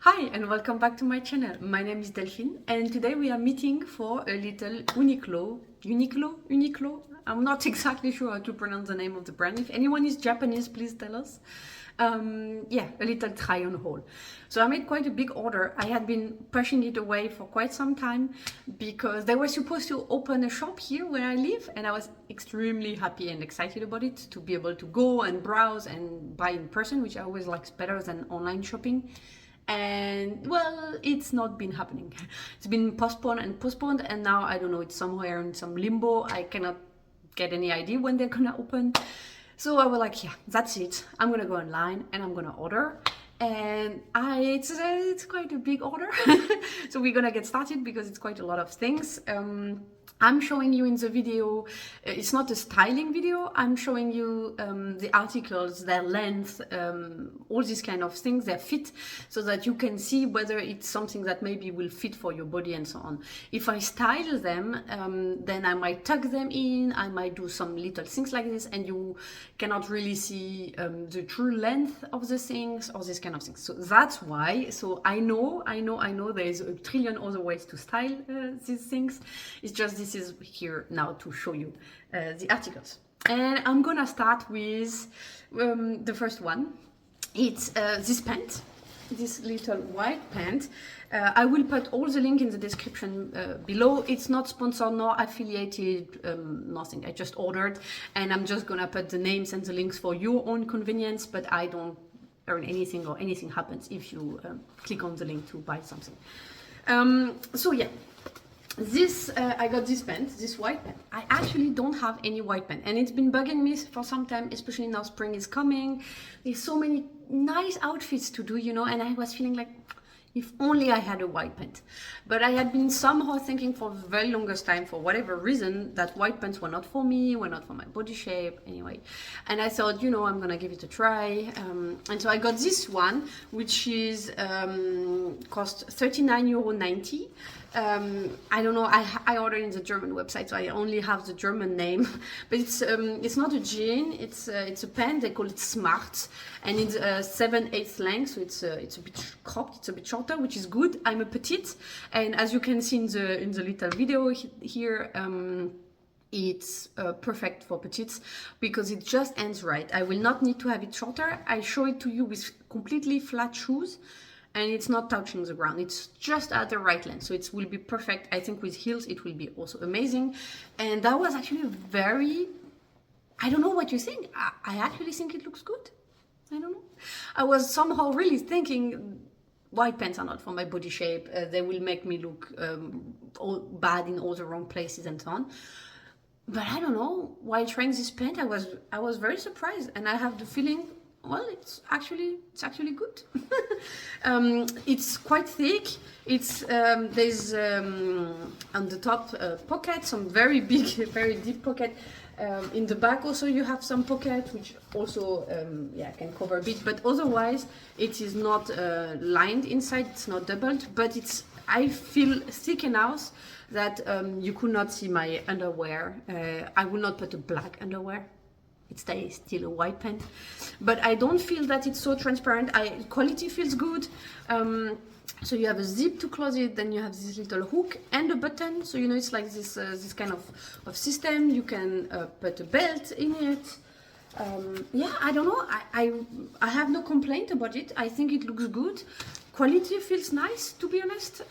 Hi and welcome back to my channel. My name is Delphine and today we are meeting for a little Uniqlo. I'm not exactly sure how to pronounce the name of the brand. If anyone is Japanese, please tell us. Yeah, a little try on haul. So I made quite a big order. I had been pushing it away for quite some time because they were supposed to open a shop here where I live, and I was extremely happy and excited about it to be able to go and browse and buy in person, which I always like better than online shopping. And well, it's not been happening. It's been postponed and postponed, and now I don't know, it's somewhere in some limbo. I cannot get any idea when they're gonna open. So I was like, yeah, that's it. I'm gonna go online and I'm gonna order. And it's quite a big order. So we're gonna get started because it's quite a lot of things. I'm showing you in the video, it's not a styling video, I'm showing you the articles, their length, all these kind of things, their fit, so that you can see whether it's something that maybe will fit for your body and so on. If I style them, then I might tuck them in, I might do some little things like this, and you cannot really see the true length of the things or this kind of things. So that's why. So I know there is a trillion other ways to style these things. It's just this is here now to show you the articles. And I'm gonna start with the first one. It's this pant, this little white pant. I will put all the link in the description below. It's not sponsored nor affiliated, nothing. I just ordered, and I'm just gonna put the names and the links for your own convenience, but I don't earn anything or anything happens if you click on the link to buy something. So yeah. This, I got this pant, this white pant. I actually don't have any white pant, and it's been bugging me for some time, especially now spring is coming. There's so many nice outfits to do, you know, and I was feeling like, if only I had a white pant. But I had been somehow thinking for the very longest time, for whatever reason, that white pants were not for me, were not for my body shape, anyway. And I thought, you know, I'm gonna give it a try. And so I got this one, which is cost €39.90. I don't know, I ordered in the German website, so I only have the German name, but it's not a jean, it's a pant. They call it Smart, and it's 7/8 length, so it's a bit cropped, it's a bit shorter, which is good. I'm a petite, and as you can see in the little video here, it's perfect for petites because it just ends right. I will not need to have it shorter. I show it to you with completely flat shoes, and it's not touching the ground. It's just at the right length, so it will be perfect. I think with heels it will be also amazing. And that was actually very, I don't know what you think. I actually think it looks good. I don't know. I was somehow really thinking white pants are not for my body shape. They will make me look all bad in all the wrong places and so on. But I don't know, while trying this pant, I was very surprised, and I have the feeling, well, it's actually good. It's quite thick. It's there's on the top pocket, some very big, very deep pocket. In the back also you have some pocket, which also yeah, can cover a bit. But otherwise, it is not lined inside. It's not doubled, but it's, I feel thick enough that you could not see my underwear. I will not put a black underwear. It stays still a white pant, but I don't feel that it's so transparent. Quality feels good. So you have a zip to close it, then you have this little hook and a button. So you know, it's like this this kind of system. You can put a belt in it. Yeah, I don't know. I have no complaint about it. I think it looks good. Quality feels nice, to be honest.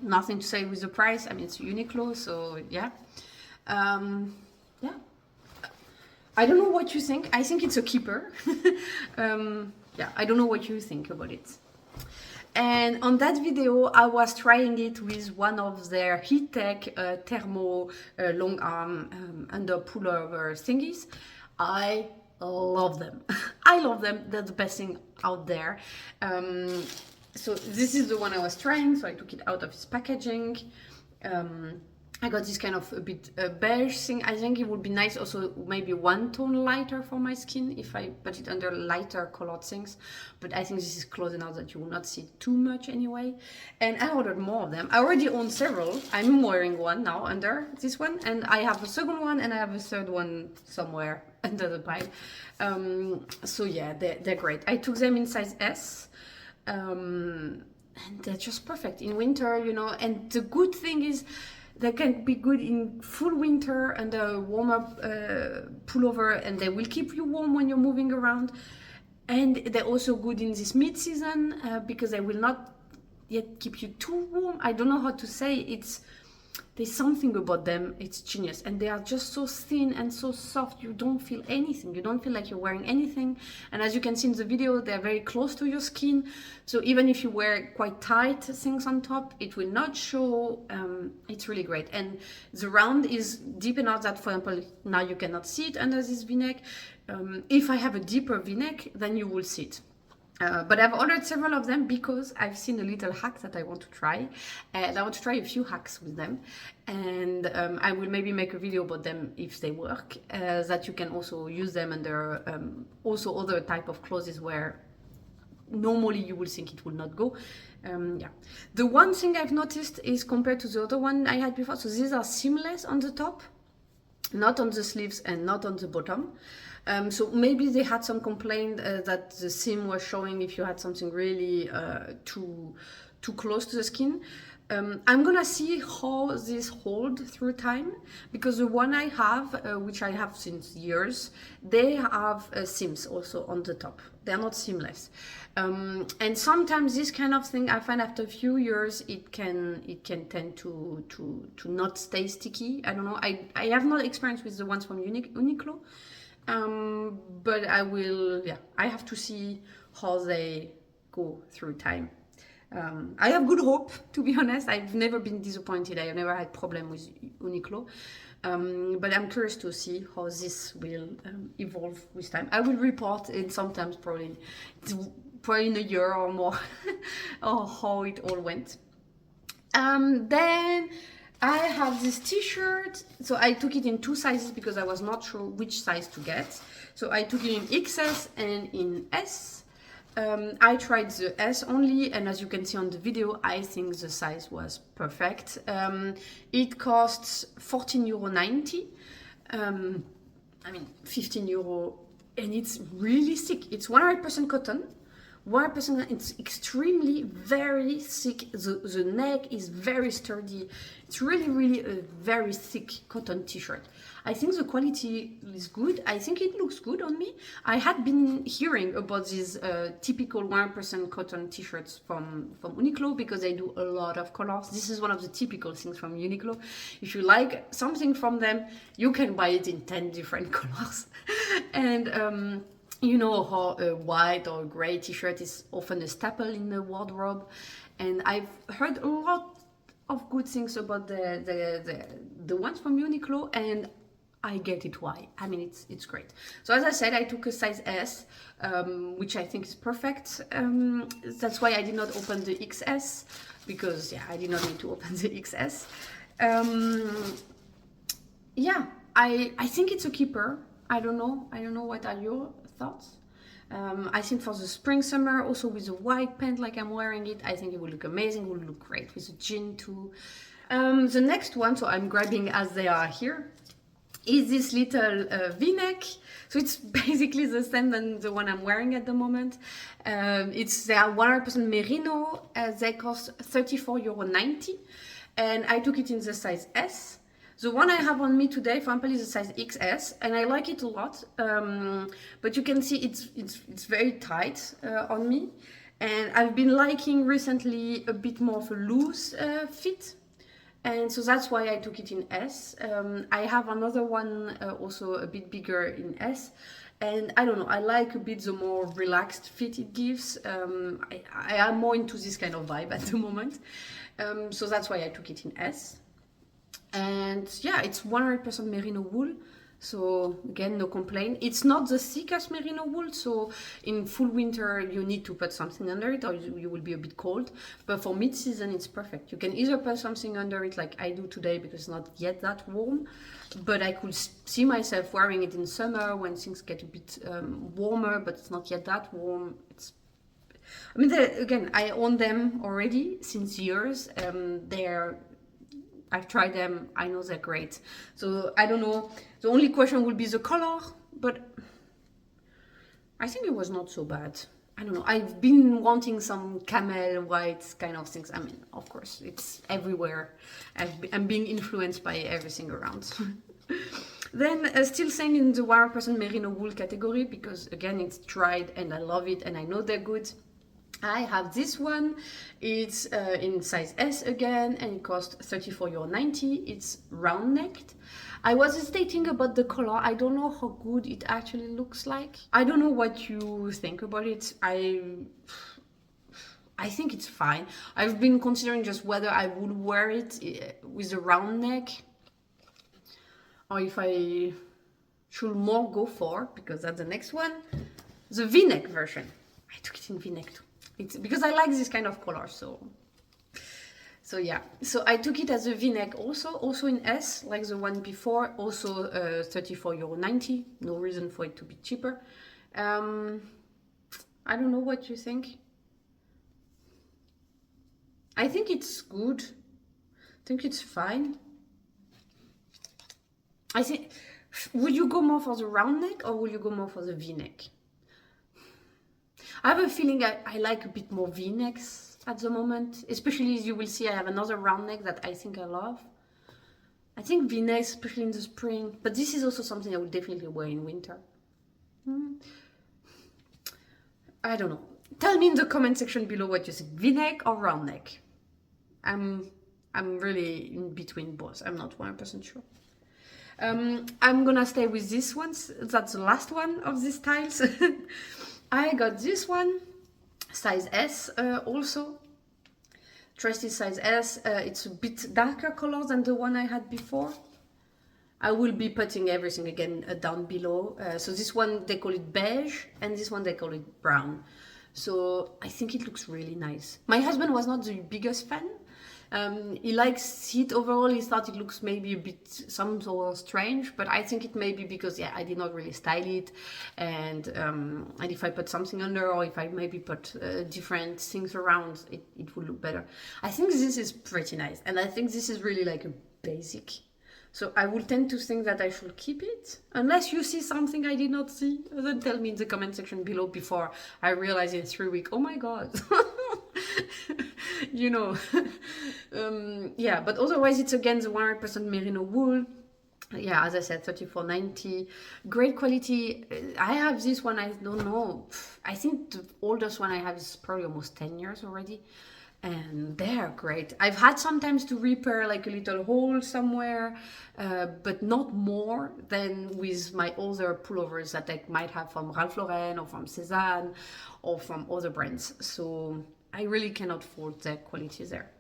Nothing to say with the price. I mean, it's Uniqlo, so yeah. Yeah. I don't know what you think. I think it's a keeper. Yeah, I don't know what you think about it. And on that video, I was trying it with one of their Heattech thermo long arm under pullover thingies. I love them. I love them. They're the best thing out there. So this is the one I was trying. So I took it out of its packaging. I got this kind of a bit beige thing. I think it would be nice also maybe one tone lighter for my skin if I put it under lighter colored things. But I think this is close enough that you will not see too much anyway. And I ordered more of them. I already own several. I'm wearing one now under this one. And I have a second one, and I have a third one somewhere under the pile. So yeah, they're great. I took them in size S. And they're just perfect in winter, you know. And the good thing is they can be good in full winter and a warm-up pullover, and they will keep you warm when you're moving around. And they're also good in this mid-season because they will not yet keep you too warm. I don't know how to say. There's something about them, it's genius. And they are just so thin and so soft, you don't feel anything. You don't feel like you're wearing anything. And as you can see in the video, they're very close to your skin. So even if you wear quite tight things on top, it will not show. It's really great. And the round is deep enough that, for example, now you cannot see it under this v-neck. If I have a deeper v-neck, then you will see it. But I've ordered several of them because I've seen a little hack that I want to try. And I want to try a few hacks with them. And I will maybe make a video about them if they work. That you can also use them under also other type of clothes where normally you will think it will not go. Yeah. The one thing I've noticed is compared to the other one I had before, so these are seamless on the top, not on the sleeves and not on the bottom. So maybe they had some complaint that the seam was showing if you had something really too close to the skin. I'm gonna see how this hold through time, because the one I have, which I have since years, they have seams also on the top. They're not seamless. And sometimes this kind of thing, I find after a few years, it can tend to not stay sticky. I don't know. I have not experience with the ones from Uniqlo. But I will, yeah, I have to see how they go through time. I have good hope, to be honest. I've never been disappointed. I have never had problem with Uniqlo. But I'm curious to see how this will evolve with time. I will report in sometimes probably in a year or more or how it all went. Then I have this t-shirt, so I took it in 2 sizes because I was not sure which size to get. So I took it in XS and in S. I tried the S only, and as you can see on the video, I think the size was perfect. It costs €14.90. I mean, €15, and it's really thick. It's 100% cotton. 100%, it's extremely very thick. The neck is very sturdy. It's really a very thick cotton t-shirt. I think the quality is good. I think it looks good on me. I had been hearing about these typical 100% cotton t-shirts from Uniqlo because they do a lot of colors. This is one of the typical things from Uniqlo. If you like something from them, you can buy it in 10 different colors. And you know how a white or gray t-shirt is often a staple in the wardrobe, and I've heard a lot of good things about the ones from Uniqlo, and I get it why. I mean, it's great. So as I said, I took a size S, which I think is perfect. That's why I did not open the XS, because yeah, I did not need to open the XS. Yeah, I think it's a keeper. I don't know what are your thoughts. I think for the spring summer, also with a white pant like I'm wearing it, I think it will look amazing. It will look great with a jean too. The next one, so I'm grabbing as they are here, is this little v-neck. So it's basically the same than the one I'm wearing at the moment. They are 100% merino. They cost €34.90, and I took it in the size S. The one I have on me today, for example, is a size XS, and I like it a lot. But you can see it's very tight on me, and I've been liking recently a bit more of a loose fit, and so that's why I took it in S. I have another one also a bit bigger in S, and I don't know, I like a bit the more relaxed fit it gives. I am more into this kind of vibe at the moment, so that's why I took it in S. And yeah, it's 100% merino wool, so again, no complaint. It's not the thickest merino wool, so in full winter you need to put something under it or you will be a bit cold, but for mid-season it's perfect. You can either put something under it like I do today because it's not yet that warm, but I could see myself wearing it in summer when things get a bit warmer, but it's not yet that warm. I mean, again, I own them already since years. I've tried them, I know they're great. So I don't know, the only question will be the color, but I think it was not so bad. I don't know. I've been wanting some camel white kind of things. I mean, of course, it's everywhere. I'm being influenced by everything around. Then still staying in the 100% merino wool category, because again it's dried and I love it and I know they're good. I have this one. It's in size S again, and it costs €34.90. It's round necked. I was hesitating about the color. I don't know how good it actually looks like. I don't know what you think about it. I think it's fine. I've been considering just whether I would wear it with a round neck, or if I should more go for, because that's the next one, the V-neck version. I took it in V-neck too. It's because I like this kind of color, so yeah. So I took it as a V-neck also in S, like the one before, also €34.90. No reason for it to be cheaper. I don't know what you think. I think it's good. I think it's fine. I think, would you go more for the round neck or will you go more for the V-neck? I have a feeling I like a bit more V-necks at the moment, especially as you will see I have another round neck that I think I love. I think V-necks, especially in the spring, but this is also something I would definitely wear in winter. I don't know. Tell me in the comment section below what you think, V-neck or round neck. I'm really in between both. I'm not 100% sure. I'm gonna stay with this one. That's the last one of these styles. I got this one, size S also. Trusted size S. It's a bit darker color than the one I had before. I will be putting everything again down below. So this one they call it beige, and this one they call it brown. So I think it looks really nice. My husband was not the biggest fan. He likes it overall. He thought it looks maybe a bit somehow strange, but I think it may be because I did not really style it, and if I put something under, or if I maybe put different things around, it would look better. I think this is pretty nice, and I think this is really like a basic. So I will tend to think that I should keep it, unless you see something I did not see. Then tell me in the comment section below before I realize in 3 weeks, oh my god. You know. Yeah, but otherwise it's again the 100% merino wool. Yeah, as I said, $34.90. Great quality. I have this one, I don't know. I think the oldest one I have is probably almost 10 years already. And they're great. I've had sometimes to repair like a little hole somewhere, but not more than with my other pullovers that I might have from Ralph Lauren or from Cézanne or from other brands. So I really cannot fault their quality there.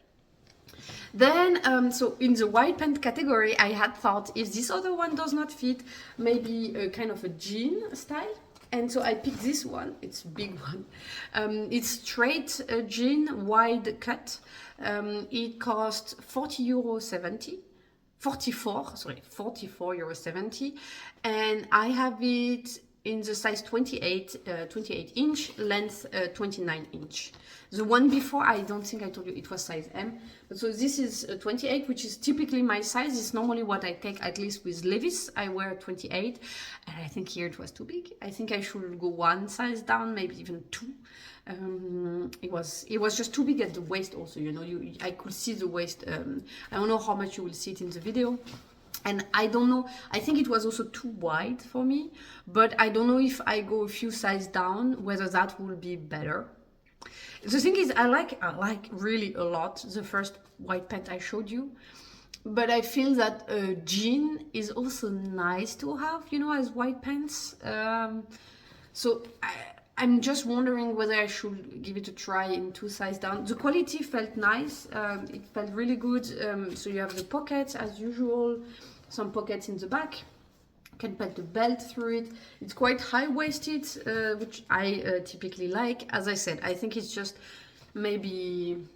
Then, so in the white pant category, I had thought if this other one does not fit, maybe a kind of a jean style. And so I picked this one. It's a big one. It's straight jean, wide cut. It costs €40.70. €44.70. And I have it in the size 28 inch, length 29 inch. The one before, I don't think I told you it was size M. But so this is 28, which is typically my size. It's normally what I take, at least with Levi's. I wear 28, and I think here it was too big. I think I should go one size down, maybe even two. It was just too big at the waist also, you know. I could see the waist. I don't know how much you will see it in the video. And I don't know, I think it was also too wide for me, but I don't know if I go a few sizes down, whether that will be better. The thing is, I like really a lot the first white pant I showed you, but I feel that jean is also nice to have, you know, as white pants. So I'm just wondering whether I should give it a try in two sizes down. The quality felt nice. It felt really good. So you have the pockets as usual, some pockets in the back. You can put the belt through it. It's quite high-waisted, which I typically like. As I said, I think it's just maybe,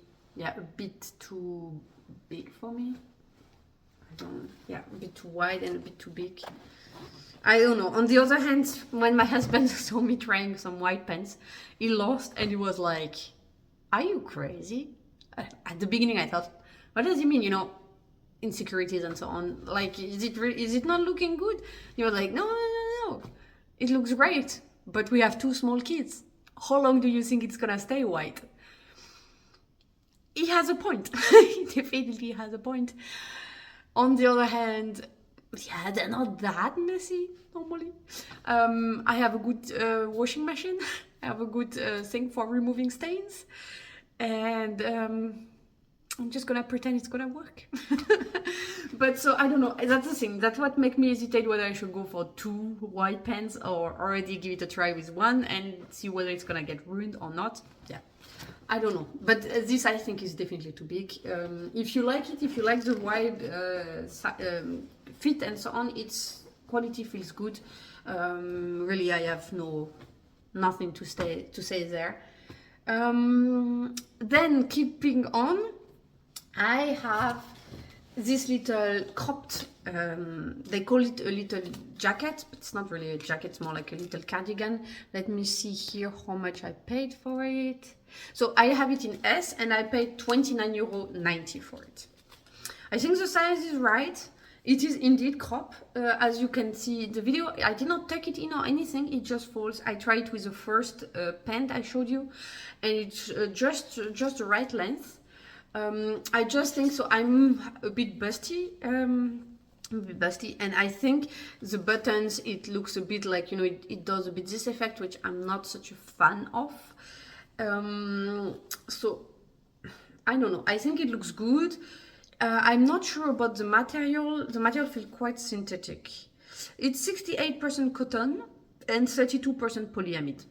a bit too big for me. A bit too wide and a bit too big. I don't know. On the other hand, when my husband saw me trying some white pants, he lost and he was like, "Are you crazy?" At the beginning, I thought, "What does he mean?" You know, insecurities and so on. Like, is it not looking good? You were like, "No. It looks great, but we have two small kids." how long do you think it's gonna stay white? He has a point. He definitely has a point. On the other hand, yeah, they're not that messy normally. I have a good washing machine. I have a good thing for removing stains, and I'm just gonna pretend it's gonna work. But so I don't know. That's the thing. That's what makes me hesitate whether I should go for 2 white pants or already give it a try with one and see whether it's gonna get ruined or not. Yeah, I don't know. But this I think is definitely too big. If you like it, if you like the wide fit and so on, its quality feels good. Really, I have nothing to say there. Then keeping on, I have this little cropped, they call it a little jacket, but it's not really a jacket, it's more like a little cardigan. Let me see here how much I paid for it. So I have it in S and I paid €29.90 for it. I think the size is right. It is indeed crop. As you can see in the video, I did not tuck it in or anything, it just folds. I tried with the first pant I showed you, and it's just the right length. I just think so. I'm a bit busty, and I think the buttons, it looks a bit like, you know, it does a bit this effect, which I'm not such a fan of. So I don't know. I think it looks good. I'm not sure about the material. The material feels quite synthetic. It's 68% cotton and 32% polyamide.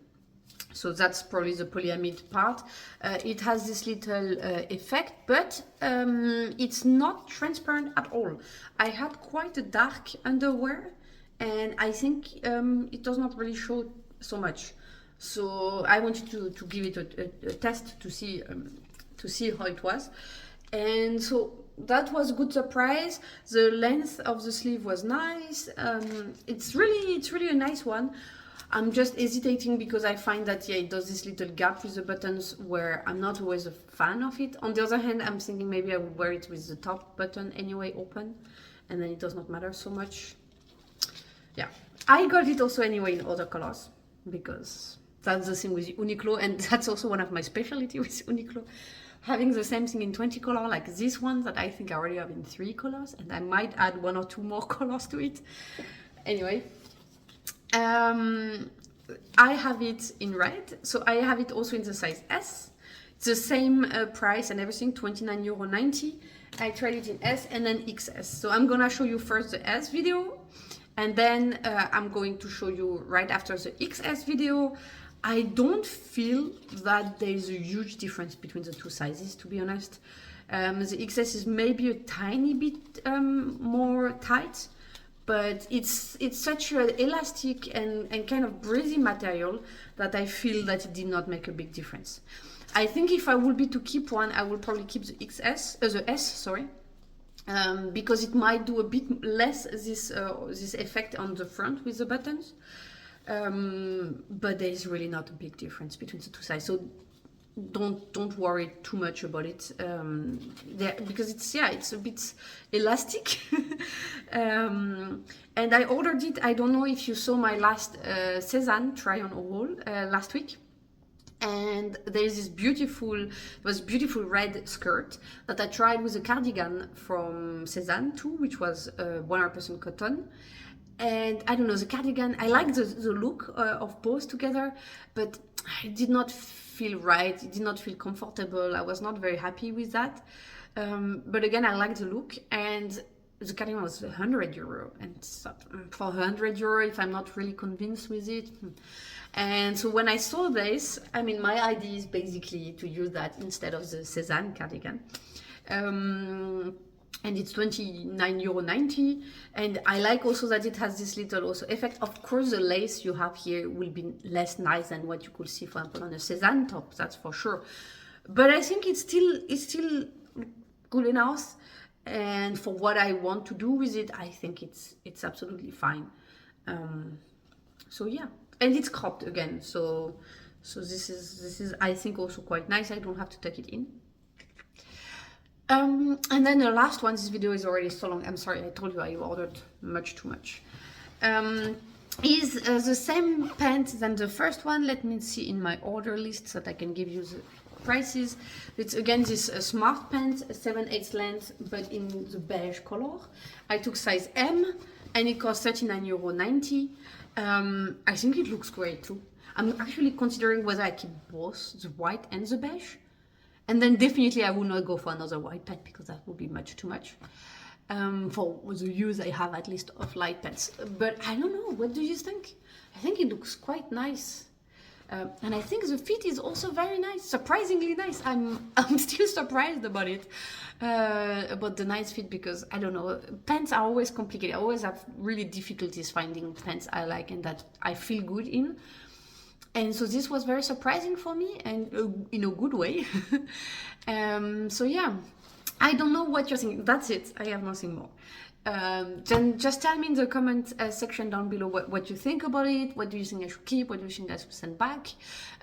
So that's probably the polyamide part. It has this little effect, but it's not transparent at all. I had quite a dark underwear, and I think it does not really show so much. So I wanted to give it a test to see how it was. And so that was a good surprise. The length of the sleeve was nice. It's really a nice one. I'm just hesitating because I find that, yeah, it does this little gap with the buttons where I'm not always a fan of it. On the other hand, I'm thinking maybe I would wear it with the top button anyway open, and then it does not matter so much. Yeah, I got it also anyway in other colors, because that's the thing with Uniqlo, and that's also one of my specialty with Uniqlo. Having the same thing in 20 color, like this one that I think I already have in 3 colors, and I might add 1 or 2 more colors to it. Anyway. I have it in red, so I have it also in the size S. It's the same price and everything, €29.90. I tried it in S and then XS. So I'm gonna show you first the S video, and then I'm going to show you right after the XS video. I don't feel that there's a huge difference between the 2 sizes, to be honest. The XS is maybe a tiny bit more tight, but it's such an elastic and kind of breezy material that I feel that it did not make a big difference. I think if I would be to keep one, I will probably keep the the S, sorry, because it might do a bit less this effect on the front with the buttons. But there's really not a big difference between the 2 sizes. So don't worry too much about it, because it's a bit elastic. And I ordered it. I don't know if you saw my last Cézanne try on haul last week, and there's this beautiful red skirt that I tried with a cardigan from Cézanne too, which was 100% cotton. And I don't know, the cardigan, I like the look of both together, but it did not feel right. It did not feel comfortable. I was not very happy with that. But again, I like the look, and the cardigan was €100, and for €100, if I'm not really convinced with it. And so when I saw this, I mean, my idea is basically to use that instead of the Cézanne cardigan. And it's €29.90, and I like also that it has this little also effect. Of course, the lace you have here will be less nice than what you could see, for example, on a Cézanne top, that's for sure. But I think it's still good enough, and for what I want to do with it, I think it's absolutely fine. So yeah, and it's cropped again, so this is I think also quite nice. I don't have to tuck it in. And then the last one, this video is already so long. I'm sorry, I told you I ordered much too much. is the same pant than the first one. Let me see in my order list so that I can give you the prices. It's again this smart pant, 7/8 length, but in the beige color. I took size M and it cost €39.90. I think it looks great too. I'm actually considering whether I keep both the white and the beige. And then definitely I would not go for another white pant because that would be much too much. For the use I have at least of light pants. But I don't know, what do you think? I think it looks quite nice. And I think the fit is also very nice, surprisingly nice. I'm still surprised about it, about the nice fit, because I don't know, pants are always complicated. I always have really difficulties finding pants I like and that I feel good in. And so this was very surprising for me, and in a good way. So yeah, I don't know what you're thinking. That's it. I have nothing more. Then just tell me in the comment section down below what you think about it. What do you think I should keep? What do you think I should send back?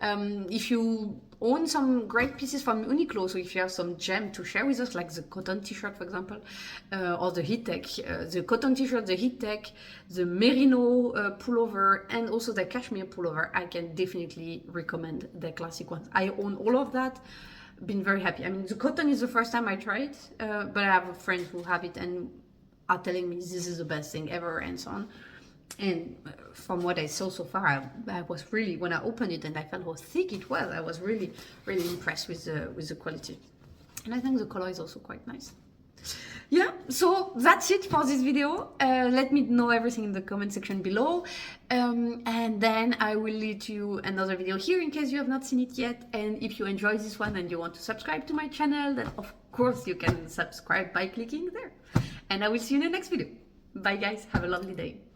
If you own some great pieces from Uniqlo, so if you have some gem to share with us, like the cotton t-shirt, for example, or the Heattech, the cotton t-shirt, the Heattech, the Merino pullover, and also the cashmere pullover, I can definitely recommend the classic ones. I own all of that. Been very happy. I mean, the cotton is the first time I tried, but I have friends who have it and are telling me this is the best thing ever and so on. And from what I saw so far, I was really, when I opened it and I felt how thick it was, I was really, really impressed with the quality. And I think the color is also quite nice. Yeah, so that's it for this video. Let me know everything in the comment section below. And then I will lead you another video here in case you have not seen it yet. And if you enjoyed this one and you want to subscribe to my channel, then of course you can subscribe by clicking there. And I will see you in the next video. Bye guys, have a lovely day.